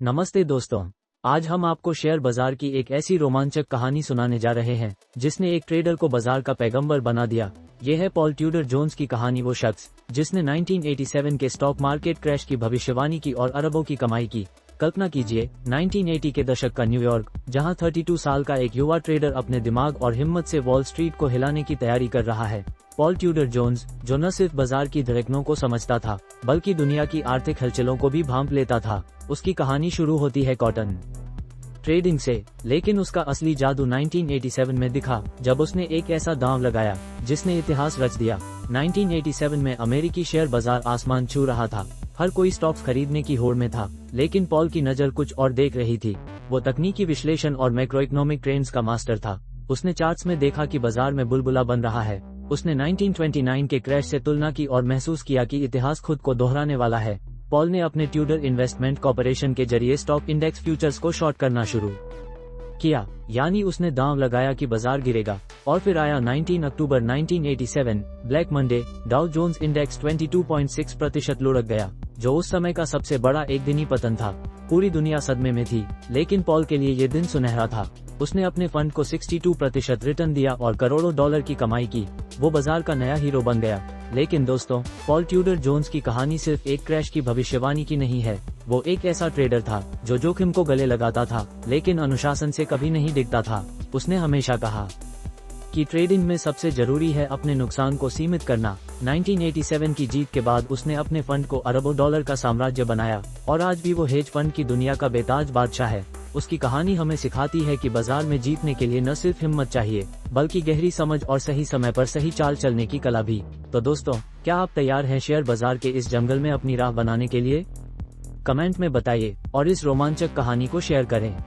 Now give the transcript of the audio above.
नमस्ते दोस्तों, आज हम आपको शेयर बाजार की एक ऐसी रोमांचक कहानी सुनाने जा रहे हैं जिसने एक ट्रेडर को बाजार का पैगंबर बना दिया। यह है पॉल ट्यूडर जोन्स की कहानी, वो शख्स जिसने 1987 के स्टॉक मार्केट क्रैश की भविष्यवाणी की और अरबों की कमाई की। कल्पना कीजिए 1980 के दशक का न्यूयॉर्क, जहां 32 साल का एक युवा ट्रेडर अपने दिमाग और हिम्मत से वॉल स्ट्रीट को हिलाने की तैयारी कर रहा है। पॉल ट्यूडर जोन्स, जो न सिर्फ बाजार की धड़कनों को समझता था बल्कि दुनिया की आर्थिक हलचलों को भी भांप लेता था। उसकी कहानी शुरू होती है कॉटन ट्रेडिंग से, लेकिन उसका असली जादू 1987 में दिखा, जब उसने एक ऐसा दांव लगाया जिसने इतिहास रच दिया। 1987 में अमेरिकी शेयर बाजार आसमान छू रहा था। हर कोई स्टॉक्स खरीदने की होड़ में था, लेकिन पॉल की नजर कुछ और देख रही थी। वो तकनीकी विश्लेषण और मैक्रो इकोनॉमिक ट्रेंड्स का मास्टर था। उसने चार्ट्स में देखा कि बाजार में बुलबुला बन रहा है। उसने 1929 के क्रैश से तुलना की और महसूस किया कि इतिहास खुद को दोहराने वाला है। पॉल ने अपने ट्यूडर इन्वेस्टमेंट कॉर्पोरेशन के जरिए स्टॉक इंडेक्स फ्यूचर्स को शॉर्ट करना शुरू किया, यानी उसने दांव लगाया कि बाजार गिरेगा। और फिर आया 19 October 1987, black Monday. Dow Jones index 22.6% लुढ़क गया, जो उस समय का सबसे बड़ा एक दिनी पतन था। पूरी दुनिया सदमे में थी, लेकिन पॉल के लिए ये दिन सुनहरा था। उसने अपने फंड को 62% रिटर्न दिया और करोड़ों डॉलर की कमाई की। वो बाजार का नया हीरो बन गया। लेकिन दोस्तों, पॉल ट्यूडर जोन्स की कहानी सिर्फ एक क्रैश की भविष्यवाणी की नहीं है। वो एक ऐसा ट्रेडर था जो जोखिम को गले लगाता था, लेकिन अनुशासन से कभी नहीं डिगता था। उसने हमेशा कहा कि ट्रेडिंग में सबसे जरूरी है अपने नुकसान को सीमित करना। 1987 की जीत के बाद उसने अपने फंड को अरबों डॉलर का साम्राज्य बनाया और आज भी वो हेज फंड की दुनिया का बेताज बादशाह है। उसकी कहानी हमें सिखाती है कि बाजार में जीतने के लिए न सिर्फ हिम्मत चाहिए, बल्कि गहरी समझ और सही समय पर सही चाल चलने की कला भी। तो दोस्तों, क्या आप तैयार हैं शेयर बाजार के इस जंगल में अपनी राह बनाने के लिए? कमेंट में बताइए और इस रोमांचक कहानी को शेयर करें।